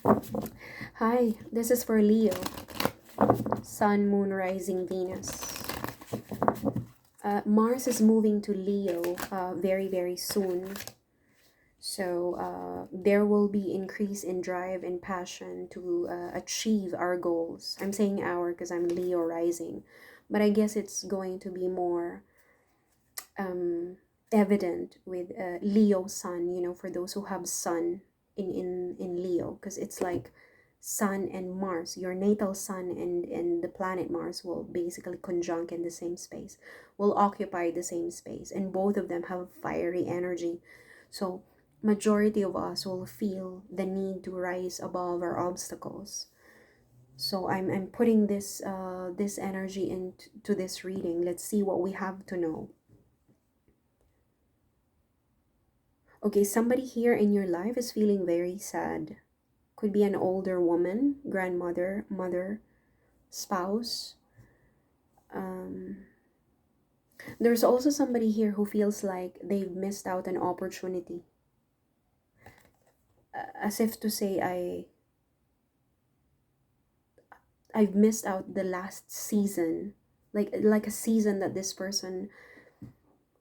Hi, this is for Leo. Sun, Moon, Rising, Venus. Mars is moving to Leo very, very soon. So there will be increase in drive and passion to achieve our goals. I'm saying our because I'm Leo rising. But I guess it's going to be more evident with Leo sun, for those who have sun in Leo. Because it's like sun and Mars, your natal sun and the planet Mars will basically conjunct in the same space, will occupy the same space, and both of them have fiery energy. So majority of us will feel the need to rise above our obstacles. So I'm putting this energy into this reading. Let's see what we have to know. Okay, somebody here in your life is feeling very sad. Could be an older woman, grandmother, mother, spouse. Um, there's also somebody here who feels like they've missed out an opportunity. As if to say, I've missed out the last season, like a season that this person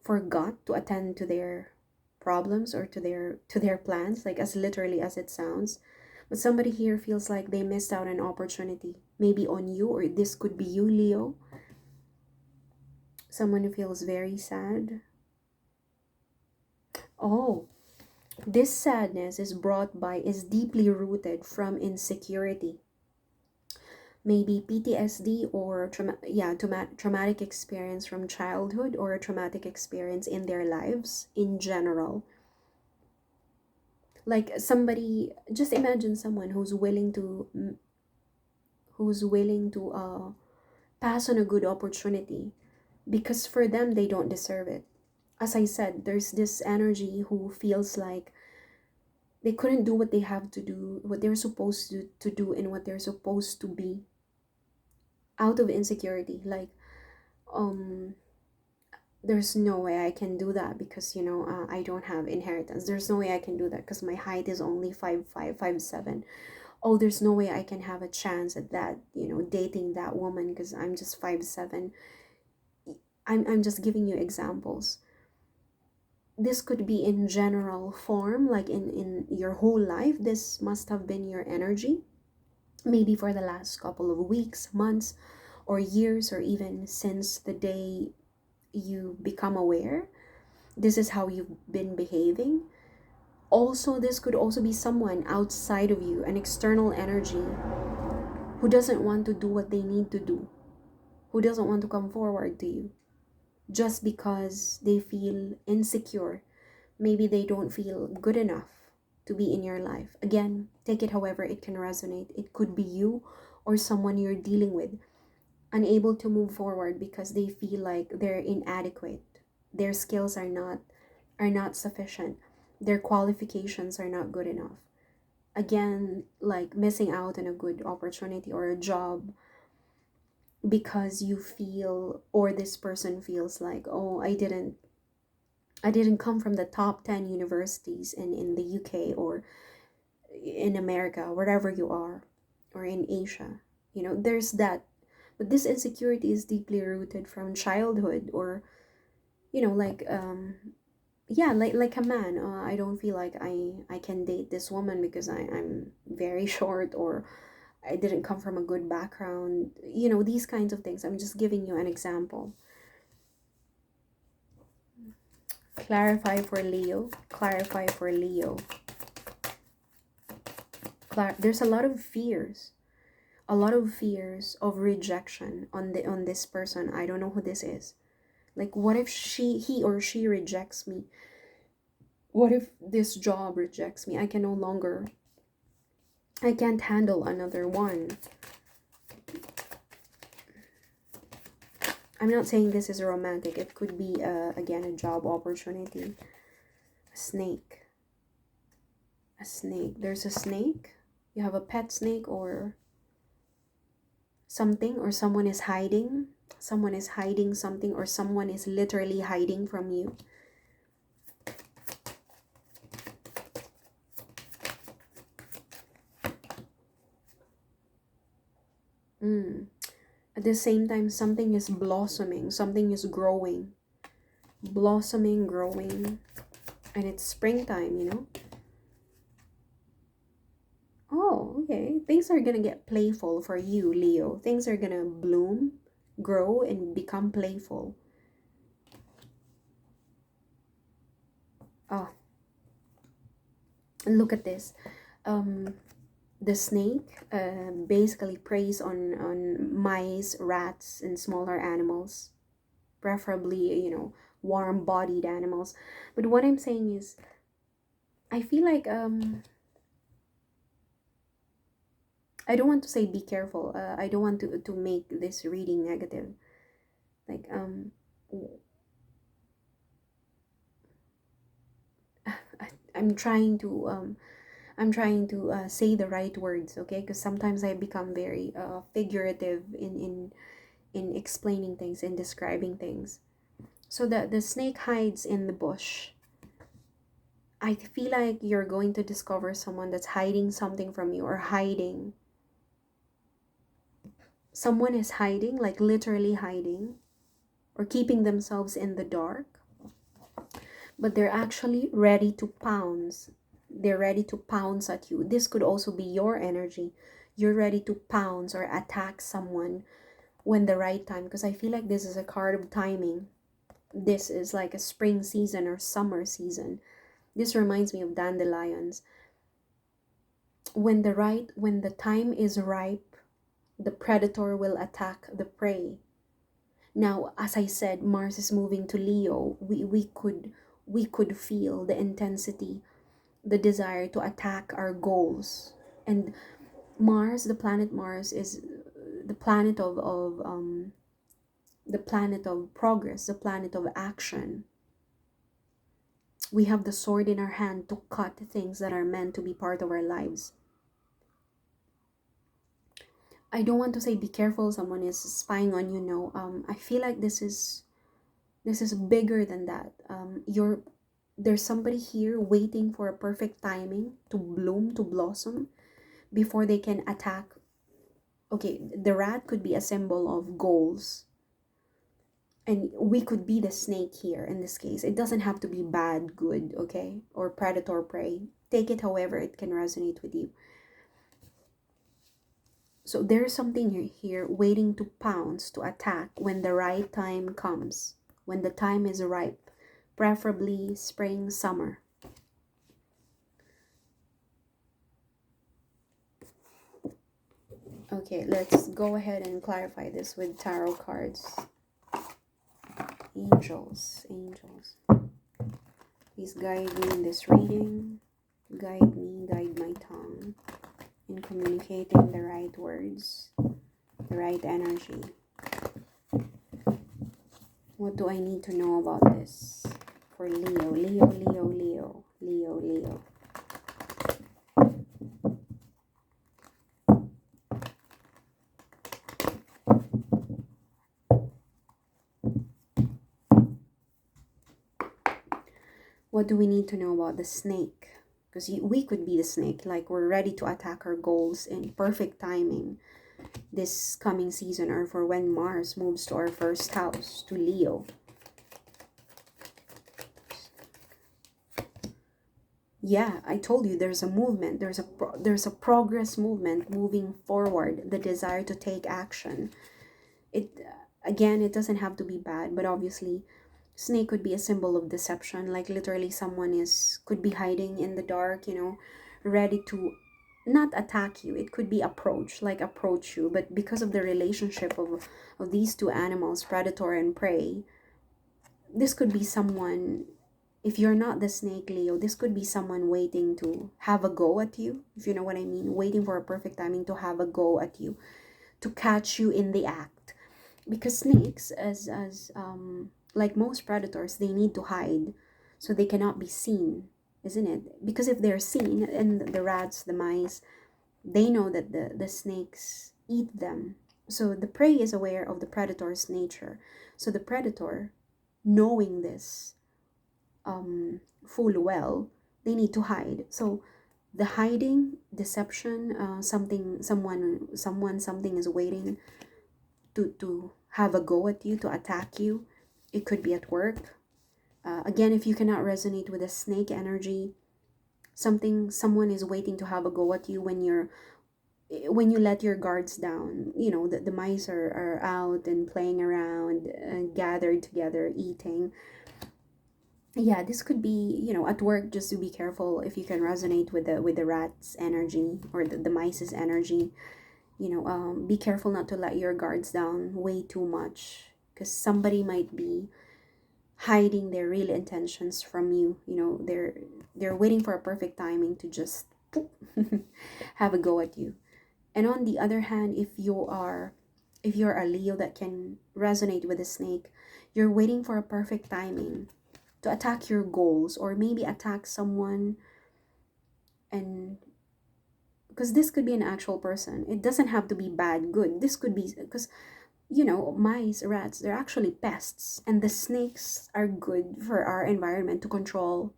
forgot to attend to their problems or to their plans, like as literally as it sounds. But somebody here feels like they missed out an opportunity, maybe on you, or this could be you, Leo. Someone who feels very sad. Oh, this sadness is deeply rooted from insecurity, maybe PTSD or traumatic experience from childhood, or a traumatic experience in their lives in general. Like somebody, just imagine someone who's willing to pass on a good opportunity because for them they don't deserve it. As I said, there's this energy who feels like they couldn't do what they have to do, what they're supposed to do, and what they're supposed to be, out of insecurity. Like, um there's no way I can do that because I don't have inheritance. There's no way I can do that because my height is only 5'5", 5'7". Oh, there's no way I can have a chance at that, dating that woman because I'm just 5'7". I'm just giving you examples. This could be in general form, like in your whole life. This must have been your energy, maybe for the last couple of weeks, months, or years, or even since the day you become aware. This is how you've been behaving. Also, this could also be someone outside of you, an external energy who doesn't want to do what they need to do, who doesn't want to come forward to you just because they feel insecure. Maybe they don't feel good enough to be in your life. Again, take it however it can resonate. It could be you or someone you're dealing with, unable to move forward because they feel like they're inadequate. Their skills are not sufficient. Their qualifications are not good enough. Again, like missing out on a good opportunity or a job because you feel, or this person feels like, oh, I didn't come from the top 10 universities in the UK or in America, wherever you are, or in Asia. There's that. But this insecurity is deeply rooted from childhood, or, like, yeah, like a man. I don't feel like I can date this woman because I'm very short, or I didn't come from a good background. These kinds of things. I'm just giving you an example. Clarify for Leo. Clarify for Leo. There's a lot of fears of rejection on this person. I don't know who this is. Like, what if he or she rejects me? What if this job rejects me? I can't handle another one. I'm not saying this is romantic. It could be again a job opportunity. A snake. There's a snake. You have a pet snake or something, or someone is hiding. Someone is hiding something, or someone is literally hiding from you. Mm. At the same time, something is blossoming, something is growing, blossoming, growing, and it's springtime, you know? Oh, okay. Things are gonna get playful for you, Leo. Things are gonna bloom, grow, and become playful. Oh, and look at this. Um, the snake basically preys on mice, rats, and smaller animals, preferably, warm-bodied animals. But what I'm saying is, I feel like I don't want to say be careful. I don't want to make this reading negative. Like I'm trying to say the right words, okay? Because sometimes I become very figurative in explaining things and describing things. So the snake hides in the bush. I feel like you're going to discover someone that's hiding something from you, or hiding. Someone is hiding, like literally hiding, or keeping themselves in the dark, but they're actually ready to pounce. They're ready to pounce at you. This could also be your energy. You're ready to pounce or attack someone when the right time, because I feel like this is a card of timing. This is like a spring season or summer season. This reminds me of dandelions. When the time is ripe, the predator will attack the prey. Now, as I said, Mars is moving to Leo. We could feel the intensity, the desire to attack our goals. And Mars, the planet Mars, is the planet the planet of progress, the planet of action. We have the sword in our hand to cut things that are meant to be part of our lives. I don't want to say be careful, someone is spying on you. No, I feel like this is bigger than that. There's somebody here waiting for a perfect timing to bloom, to blossom, before they can attack. Okay, the rat could be a symbol of goals, and we could be the snake here in this case. It doesn't have to be bad, good, okay, or predator, prey. Take it however it can resonate with you. So there's something here waiting to pounce, to attack when the right time comes, when the time is ripe, preferably spring, summer. Okay, let's go ahead and clarify this with tarot cards. Angels, angels. Please guide me in this reading. Guide me, guide my tongue in communicating the right words, the right energy. What do I need to know about this for Leo? Leo, Leo, Leo, Leo, Leo. What do we need to know about the snake? Because we could be the snake, like we're ready to attack our goals in perfect timing this coming season, or for when Mars moves to our first house, to Leo. Yeah, I told you there's a movement, there's a progress movement moving forward, the desire to take action. It again, it doesn't have to be bad, but obviously snake could be a symbol of deception, like literally someone could be hiding in the dark, ready to not attack you. It could be approach you, but because of the relationship of these two animals, predator and prey, this could be someone. If you're not the snake, Leo, this could be someone waiting to have a go at you, if you know what I mean, waiting for a perfect timing to have a go at you, to catch you in the act. Because snakes, as like most predators, they need to hide, so they cannot be seen, isn't it? Because if they're seen, and the rats, the mice, they know that the snakes eat them. So the prey is aware of the predator's nature. So the predator, knowing this full well, they need to hide. So The hiding, deception, something is waiting to have a go at you, to attack you. It could be at work. Again, if you cannot resonate with the snake energy, someone is waiting to have a go at you when you let your guards down. The mice are out and playing around, gathered together, eating. Yeah, this could be, at work. Just to be careful if you can resonate with the rat's energy or the mice's energy. Be careful not to let your guards down way too much, because somebody might be hiding their real intentions from you. They're waiting for a perfect timing to just poof, have a go at you. And on the other hand, if you're a Leo that can resonate with the snake, you're waiting for a perfect timing to attack your goals, or maybe attack someone. And because this could be an actual person, it doesn't have to be bad, good. This could be because mice, rats, they're actually pests, and the snakes are good for our environment to control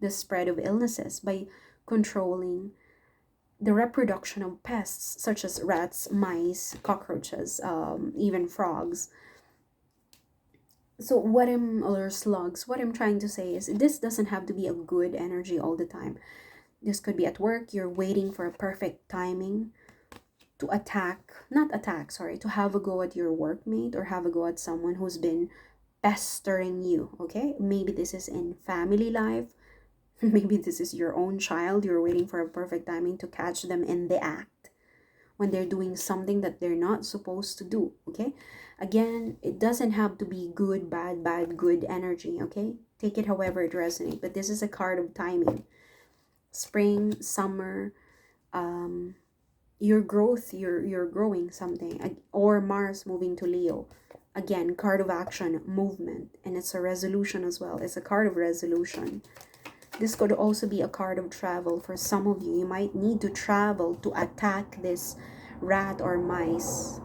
the spread of illnesses by controlling the reproduction of pests such as rats, mice, cockroaches, even frogs. So or slugs, what I'm trying to say is this doesn't have to be a good energy all the time. This could be at work, you're waiting for a perfect timing to not attack, sorry, to have a go at your workmate or have a go at someone who's been pestering you, okay? Maybe this is in family life. Maybe this is your own child. You're waiting for a perfect timing to catch them in the act when they're doing something that they're not supposed to do, okay? Again, it doesn't have to be good, bad, bad, good energy, okay? Take it however it resonates, but this is a card of timing. Spring, summer, your growth, you're growing something, or Mars moving to Leo. Again, card of action, movement, and it's a resolution as well. It's a card of resolution. This could also be a card of travel for some of you. You might need to travel to attack this rat or mice.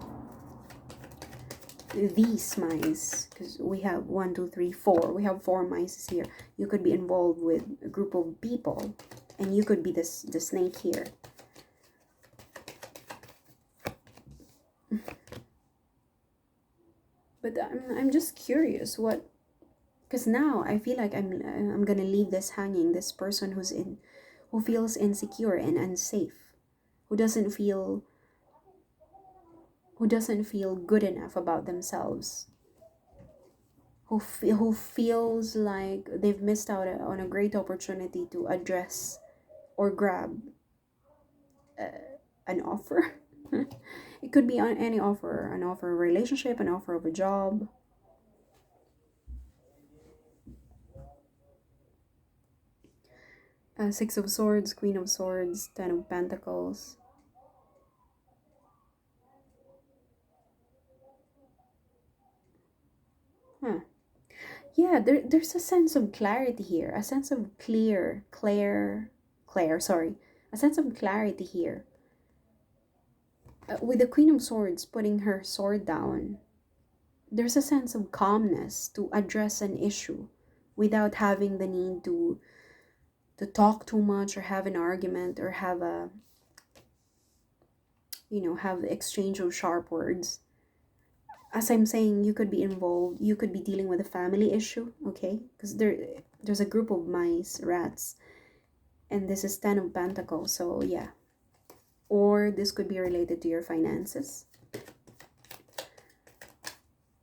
These mice, because we have 1, 2, 3, 4. We have 4 mice here. You could be involved with a group of people, and you could be the snake here. But I'm just curious what, because now I feel like I'm gonna leave this hanging. This person who feels insecure and unsafe, who doesn't feel good enough about themselves, who feels like they've missed out on a great opportunity to address or grab an offer. It could be on any offer, an offer of a relationship, an offer of a job. Six of Swords, Queen of Swords, Ten of Pentacles. Huh. Yeah, there's a sense of clarity here, a sense of sorry, a sense of clarity here. With the Queen of Swords putting her sword down, there's a sense of calmness to address an issue without having the need to talk too much or have an argument or have have the exchange of sharp words. As I'm saying, you could be involved, you could be dealing with a family issue, okay? Because there's a group of mice, rats, and this is 10 of Pentacles, so yeah. Or this could be related to your finances.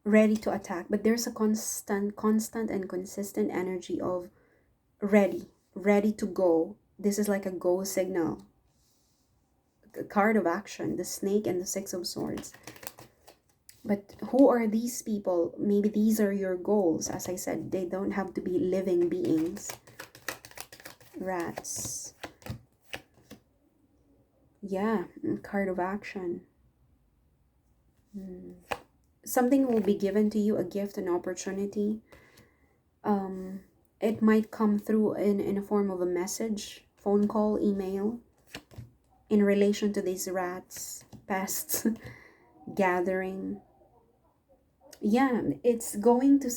Ready to attack, but there's a constant and consistent energy of ready to go. This is like a go signal. A card of action, the snake and the Six of Swords. But who are these people? Maybe these are your goals. As I said, they don't have to be living beings. Rats. Yeah, card of action. Something will be given to you, a gift, an opportunity. It might come through in a form of a message, phone call, email, in relation to these rats, pests, gathering. Yeah, it's going to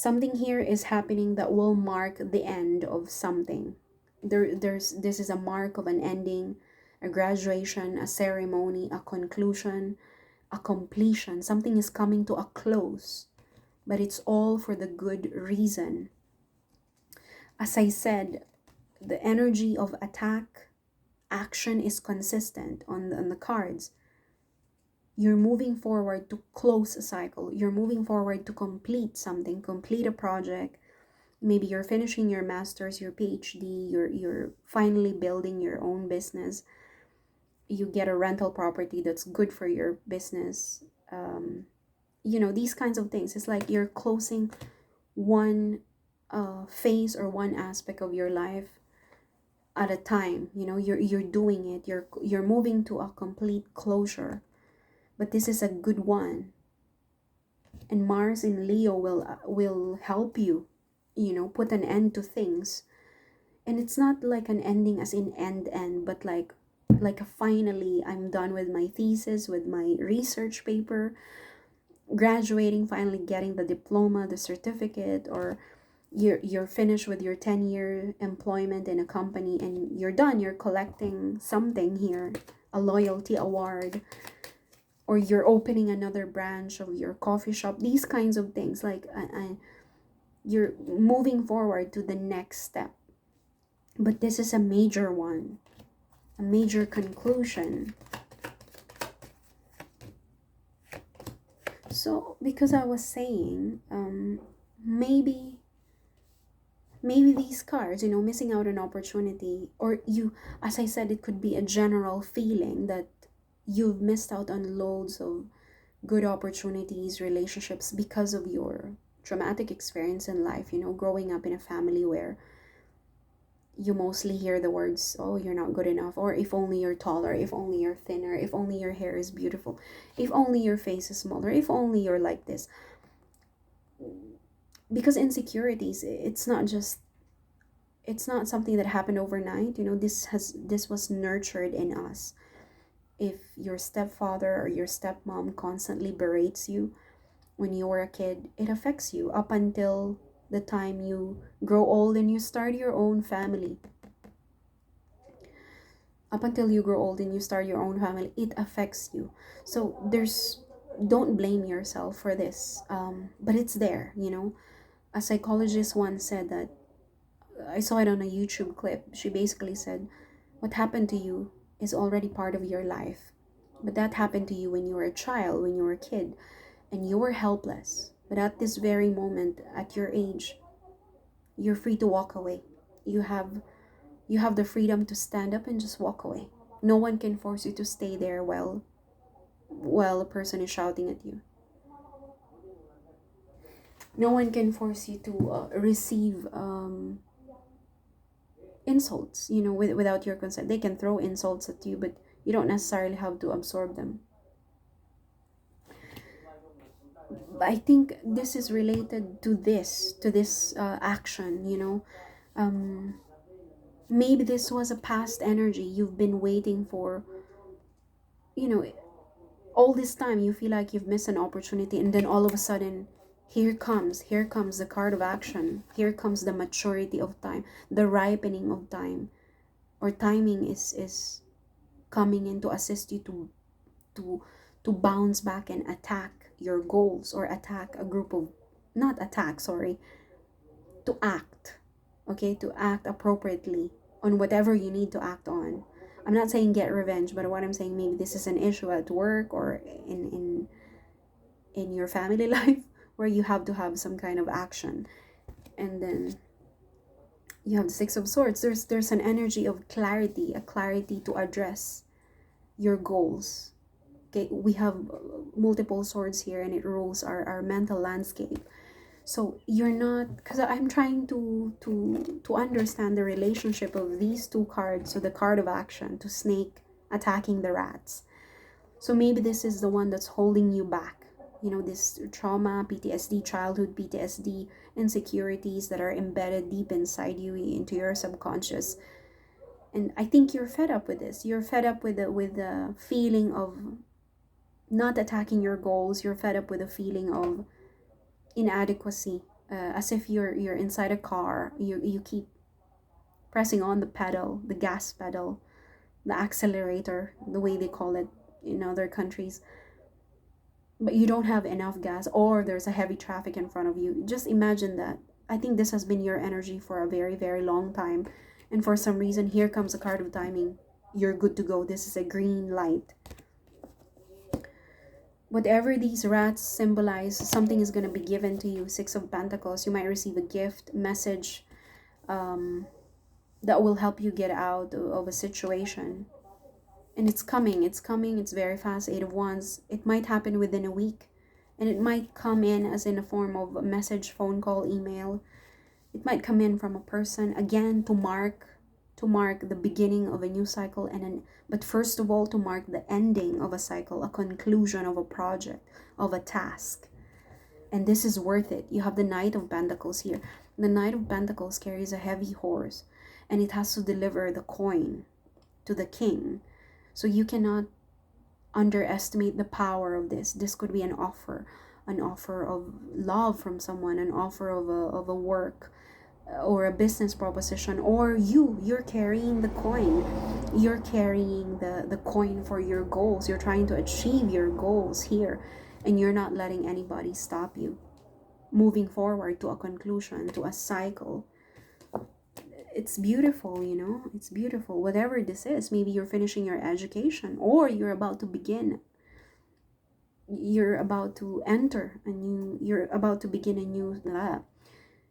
Something here is happening that will mark the end of something. This is a mark of an ending, a graduation, a ceremony, a conclusion, a completion. Something is coming to a close, but it's all for the good reason. As I said, the energy of attack, action is consistent on the cards. You're moving forward to close a cycle. You're moving forward to complete something, complete a project. Maybe you're finishing your master's, your PhD, you're finally building your own business. You get a rental property that's good for your business. These kinds of things. It's like you're closing one phase or one aspect of your life at a time. You're doing it. You're moving to a complete closure. But this is a good one. And Mars in Leo will help you, put an end to things. And it's not like an ending as in end, but like a finally I'm done with my thesis, with my research paper, graduating, finally getting the diploma, the certificate, or you're finished with your 10-year employment in a company and you're done. You're collecting something here, a loyalty award, or you're opening another branch of your coffee shop. These kinds of things, like you're moving forward to the next step. But this is a major one, a major conclusion. So because I was saying, maybe these cards, missing out an opportunity, or you, as I said, it could be a general feeling that you've missed out on loads of good opportunities, relationships, because of your traumatic experience in life, growing up in a family where you mostly hear the words, oh, you're not good enough, or if only you're taller, if only you're thinner, if only your hair is beautiful, if only your face is smaller, if only you're like this. Because insecurities, it's not something that happened overnight. This was nurtured in us. If your stepfather or your stepmom constantly berates you when you were a kid, it affects you up until the time you grow old and you start your own family. Up until you grow old and you start your own family, it affects you. So don't blame yourself for this. But it's there. A psychologist once said that, I saw it on a YouTube clip. She basically said, what happened to you is already part of your life. But that happened to you when you were a child, when you were a kid, and you were helpless. But at this very moment, at your age, you're free to walk away. You have the freedom to stand up and just walk away. No one can force you to stay there while a person is shouting at you. No one can force you to receive insults, without your consent. They can throw insults at you, but you don't necessarily have to absorb them. I think this is related to this action. Maybe this was a past energy you've been waiting for. All this time you feel like you've missed an opportunity, and then all of a sudden, here comes the card of action. Here comes the maturity of time, the ripening of time, or timing is coming in to assist you to bounce back and attack your goals, or attack a group of, not attack, sorry, to act. Okay, to act appropriately on whatever you need to act on. I'm not saying get revenge, but what I'm saying, maybe this is an issue at work or in your family life, where you have to have some kind of action. And then you have the Six of Swords. There's an energy of clarity, a clarity to address your goals. Okay, we have multiple swords here, and it rules our mental landscape. So you're not, because I'm trying to understand the relationship of these two cards. So the card of action, to snake attacking the rats. So maybe this is the one that's holding you back. This trauma, PTSD, childhood PTSD, insecurities that are embedded deep inside you, into your subconscious. And I think you're fed up with this. You're fed up with the feeling of not attacking your goals. You're fed up with a feeling of inadequacy, as if you're inside a car. You keep pressing on the pedal, the gas pedal, the accelerator, the way they call it in other countries, but you don't have enough gas, or there's a heavy traffic in front of you. Just imagine that. I think this has been your energy for a very, very long time. And for some reason, here comes a card of timing. You're good to go. This is a green light. Whatever these rats symbolize, something is going to be given to you. Six of Pentacles. You might receive a gift, message, that will help you get out of a situation. And it's coming, it's very fast. Eight of Wands. It might happen within a week. And it might come in as in a form of a message, phone call, email. It might come in from a person, again, to mark the beginning of a new cycle, but first of all, to mark the ending of a cycle, a conclusion of a project, of a task. And this is worth it. You have the Knight of Pentacles here. The Knight of Pentacles carries a heavy horse, and it has to deliver the coin to the king. So you cannot underestimate the power of this. This could be an offer of love from someone, an offer of a work, or a business proposition, or you're carrying the coin. You're carrying the coin for your goals. You're trying to achieve your goals here, and you're not letting anybody stop you moving forward to a conclusion, to a cycle. It's beautiful, you know. It's beautiful. Whatever this is, maybe you're finishing your education, or you're about to begin, you're about to enter a new, you're about to begin a new lab.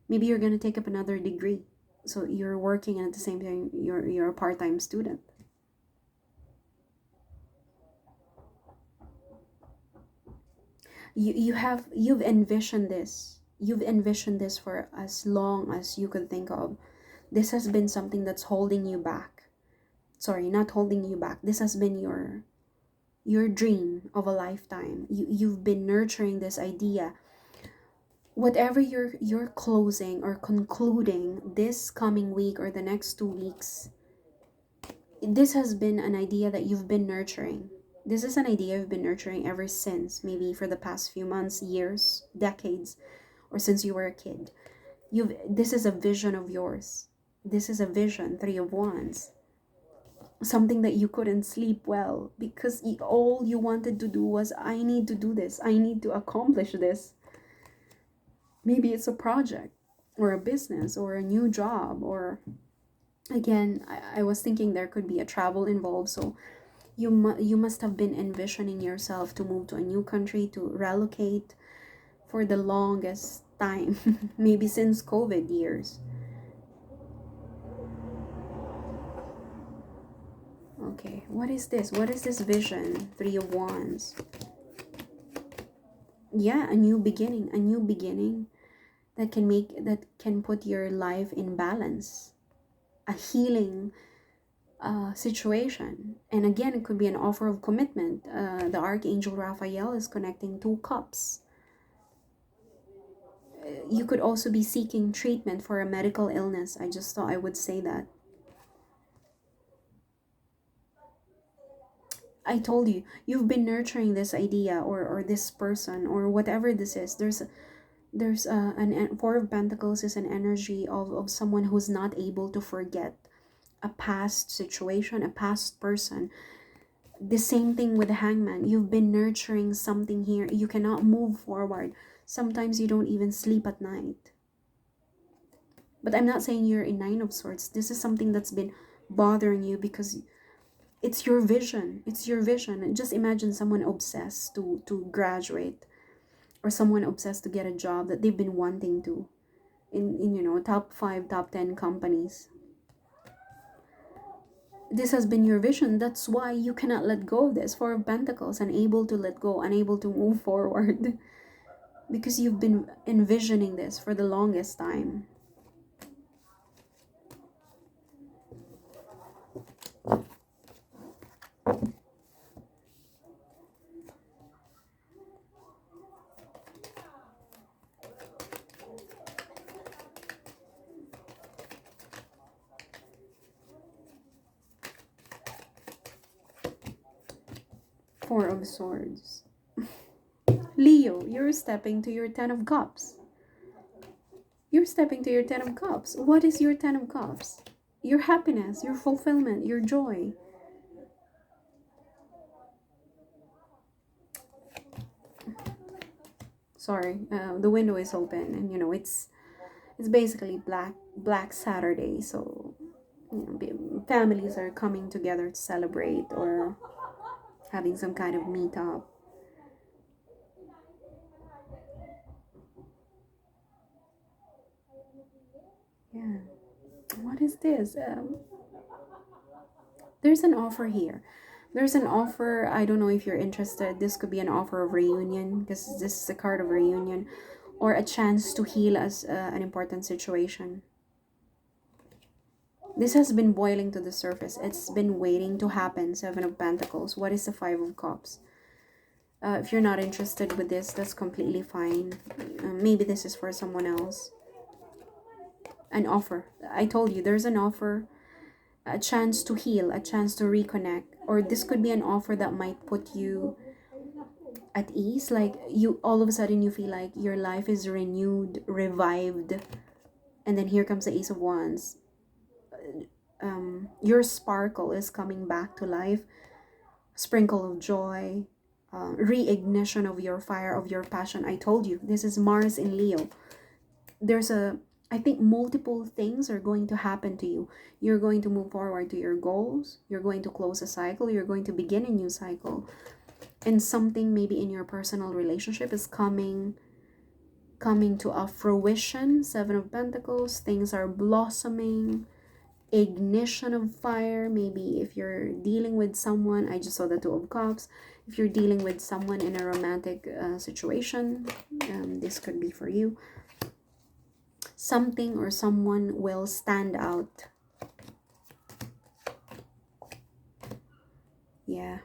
Maybe you're going to take up another degree, so you're working, and at the same time you're a part-time student. You've envisioned this for as long as you could think of. This has been something that's holding you back. Sorry, not holding you back. This has been your dream of a lifetime. You've been nurturing this idea. Whatever you're closing or concluding this coming week or the next 2 weeks, this has been an idea that you've been nurturing. This is an idea you've been nurturing ever since, maybe for the past few months, years, decades, or since you were a kid. This is a vision of yours. This is a vision, Three of Wands. Something that you couldn't sleep well because all you wanted to do was, I need to do this. I need to accomplish this. Maybe it's a project or a business or a new job, or again, I was thinking there could be a travel involved. So you must have been envisioning yourself to move to a new country, to relocate for the longest time, maybe since COVID years. Okay, what is this? What is this vision? Three of Wands. Yeah, a new beginning that can put your life in balance, a healing situation. And again, it could be an offer of commitment. The Archangel Raphael is connecting 2 cups. You could also be seeking treatment for a medical illness. I just thought I would say that. I told you, you've been nurturing this idea, or this person, or whatever this is. There's an Four of Pentacles is an energy of someone who's not able to forget a past situation, a past person. The same thing with the Hangman. You've been nurturing something here. You cannot move forward. Sometimes you don't even sleep at night. But I'm not saying you're in Nine of Swords. This is something that's been bothering you because it's your vision. It's your vision. And just imagine someone obsessed to graduate, or someone obsessed to get a job that they've been wanting to in top 5, top 10 companies. This has been your vision. That's why you cannot let go of this. Four of Pentacles, unable to let go, unable to move forward. Because you've been envisioning this for the longest time. Four of Swords. Leo, you're stepping to your Ten of Cups. You're stepping to your Ten of Cups. What is your Ten of Cups? Your happiness, your fulfillment, your joy. Sorry, the window is open, and it's basically Black Saturday, so families are coming together to celebrate or having some kind of meetup. Yeah. What is this? There's an offer here. There's an offer. I don't know if you're interested. This could be an offer of reunion because this is a card of reunion, or a chance to heal as an important situation. This has been boiling to the surface. It's been waiting to happen. Seven of Pentacles. What is the Five of Cups? If you're not interested with this, that's completely fine. Maybe this is for someone else. An offer. I told you, there's an offer, a chance to heal, a chance to reconnect. Or this could be an offer that might put you at ease. Like you, all of a sudden, you feel like your life is renewed, revived. And then here comes the Ace of Wands. Your sparkle is coming back to life. Sprinkle of joy, reignition of your fire, of your passion. I told you, this is Mars in Leo. I think multiple things are going to happen to you. You're going to move forward to your goals. You're going to close a cycle. You're going to begin a new cycle. And something maybe in your personal relationship is coming to a fruition. Seven of Pentacles. Things are blossoming. Ignition of fire. Maybe if you're dealing with someone, I just saw the Two of Cups. If you're dealing with someone in a romantic situation, this could be for you. Something or someone will stand out. Yeah.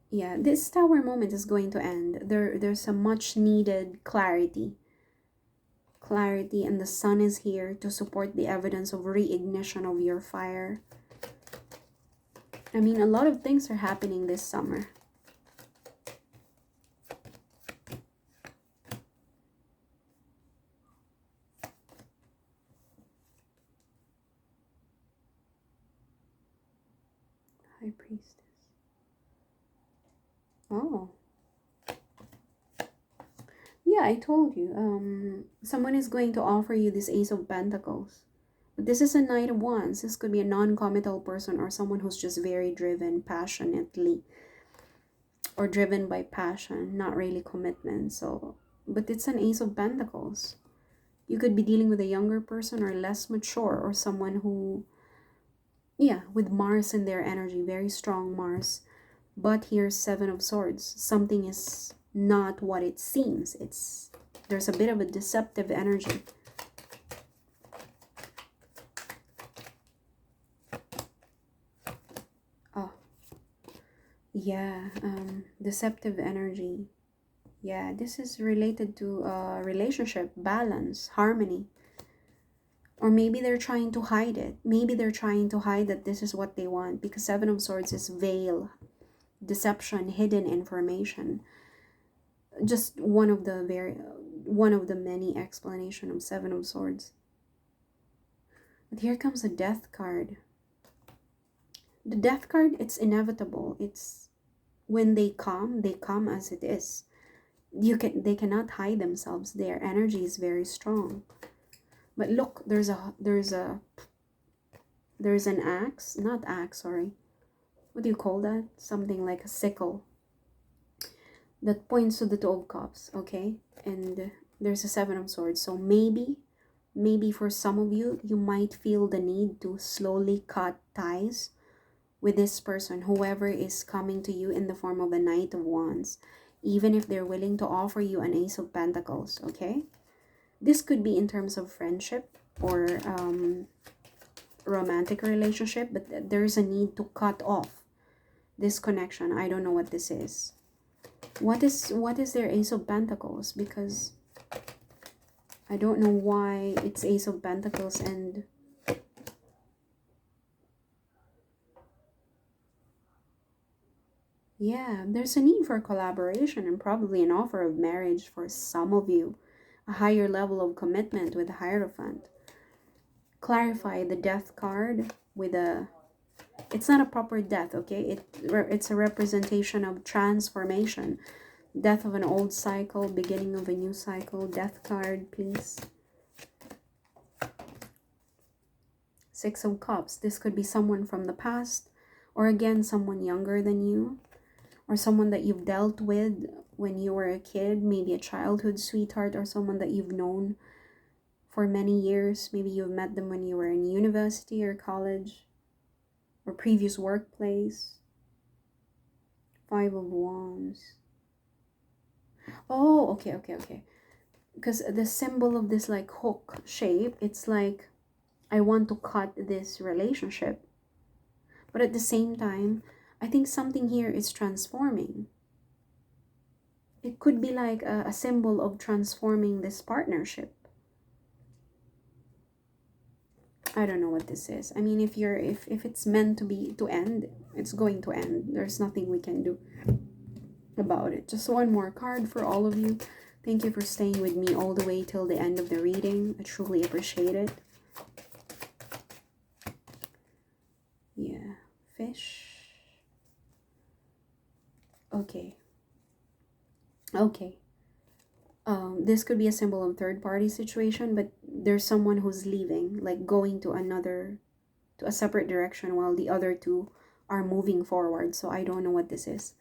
Yeah, this Tower moment is going to end. There's a much needed clarity. Clarity, and the sun is here to support the evidence of reignition of your fire. I mean, a lot of things are happening this summer. High Priestess. Oh. Yeah, I told you. Someone is going to offer you this Ace of Pentacles. But this is a Knight of Wands. This could be a non-committal person or someone who's just very driven passionately. Or driven by passion, not really commitment. So, but it's an Ace of Pentacles. You could be dealing with a younger person or less mature, or someone who, yeah, with Mars in their energy, very strong Mars. But here's Seven of Swords. Something is not what it seems. There's a bit of a deceptive energy. Oh, yeah, deceptive energy. Yeah, this is related to relationship, balance, harmony. Or maybe they're trying to hide it. Maybe they're trying to hide that this is what they want, because Seven of Swords is veil, deception, hidden information. Just one of the many explanation of Seven of Swords. But here comes a Death card. The Death card, it's inevitable. It's when they come as it is. They cannot hide themselves. Their energy is very strong. But look, there's an axe, not axe, sorry. What do you call that? Something like a sickle that points to the Two of Cups, okay? And there's a Seven of Swords. So maybe for some of you, you might feel the need to slowly cut ties with this person, whoever is coming to you in the form of a Knight of Wands, even if they're willing to offer you an Ace of Pentacles, okay? This could be in terms of friendship or romantic relationship, but there's a need to cut off this connection. I don't know what this is. What is their Ace of Pentacles? Because I don't know why it's Ace of Pentacles and Yeah, there's a need for collaboration and probably an offer of marriage for some of you. A higher level of commitment with the Hierophant. Clarify the death card with a, it's not a proper death, okay? It's a representation of transformation. Death of an old cycle, beginning of a new cycle. Death card, please. Six of Cups. This could be someone from the past, or again, someone younger than you, or someone that you've dealt with when you were a kid, maybe a childhood sweetheart, or someone that you've known for many years. Maybe you've met them when you were in university or college or previous workplace. Five of Wands. Oh, okay. Because the symbol of this like hook shape, it's like I want to cut this relationship. But at the same time, I think something here is transforming. It could be like a symbol of transforming this partnership. I don't know what this is. I mean, if it's meant to end, it's going to end. There's nothing we can do about it. Just one more card for all of you. Thank you for staying with me all the way till the end of the reading. I truly appreciate it. Yeah, fish. Okay. This could be a symbol of third party situation, but there's someone who's leaving, like going to a separate direction while the other two are moving forward. So I don't know what this is.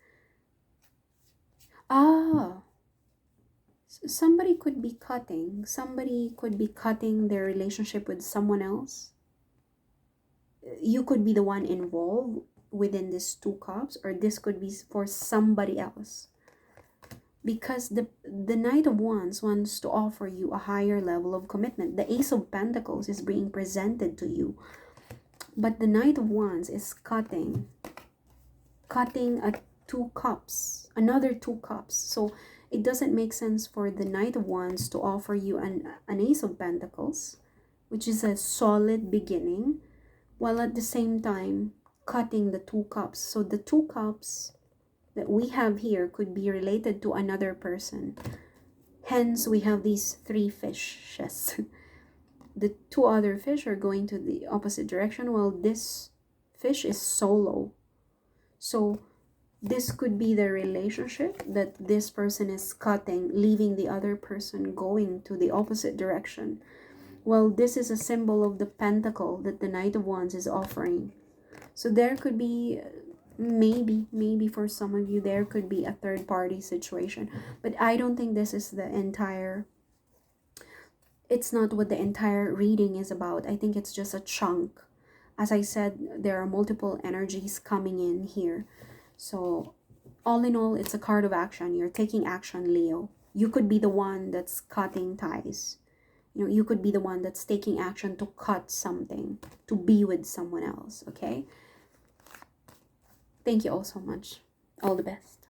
Ah, somebody could be cutting. Somebody could be cutting their relationship with someone else. You could be the one involved within these two cups, or this could be for somebody else. Because the Knight of Wands wants to offer you a higher level of commitment. The Ace of Pentacles is being presented to you, but the Knight of Wands is cutting a two cups, another two cups. So it doesn't make sense for the Knight of Wands to offer you an Ace of Pentacles, which is a solid beginning, while at the same time cutting the two cups. So the two cups that we have here could be related to another person. Hence, we have these three fishes. The two other fish are going to the opposite direction, while this fish is solo. So this could be the relationship that this person is cutting, leaving the other person going to the opposite direction. Well, this is a symbol of the pentacle that the Knight of Wands is offering. So there could be, maybe for some of you, there could be a third party situation. But I don't think this is the entire, it's not what the entire reading is about. I think it's just a chunk. As I said, there are multiple energies coming in here. So all in all, it's a card of action. You're taking action, Leo. You could be the one that's cutting ties. You know, you could be the one that's taking action to cut something, to be with someone else, okay? Thank you all so much. All the best.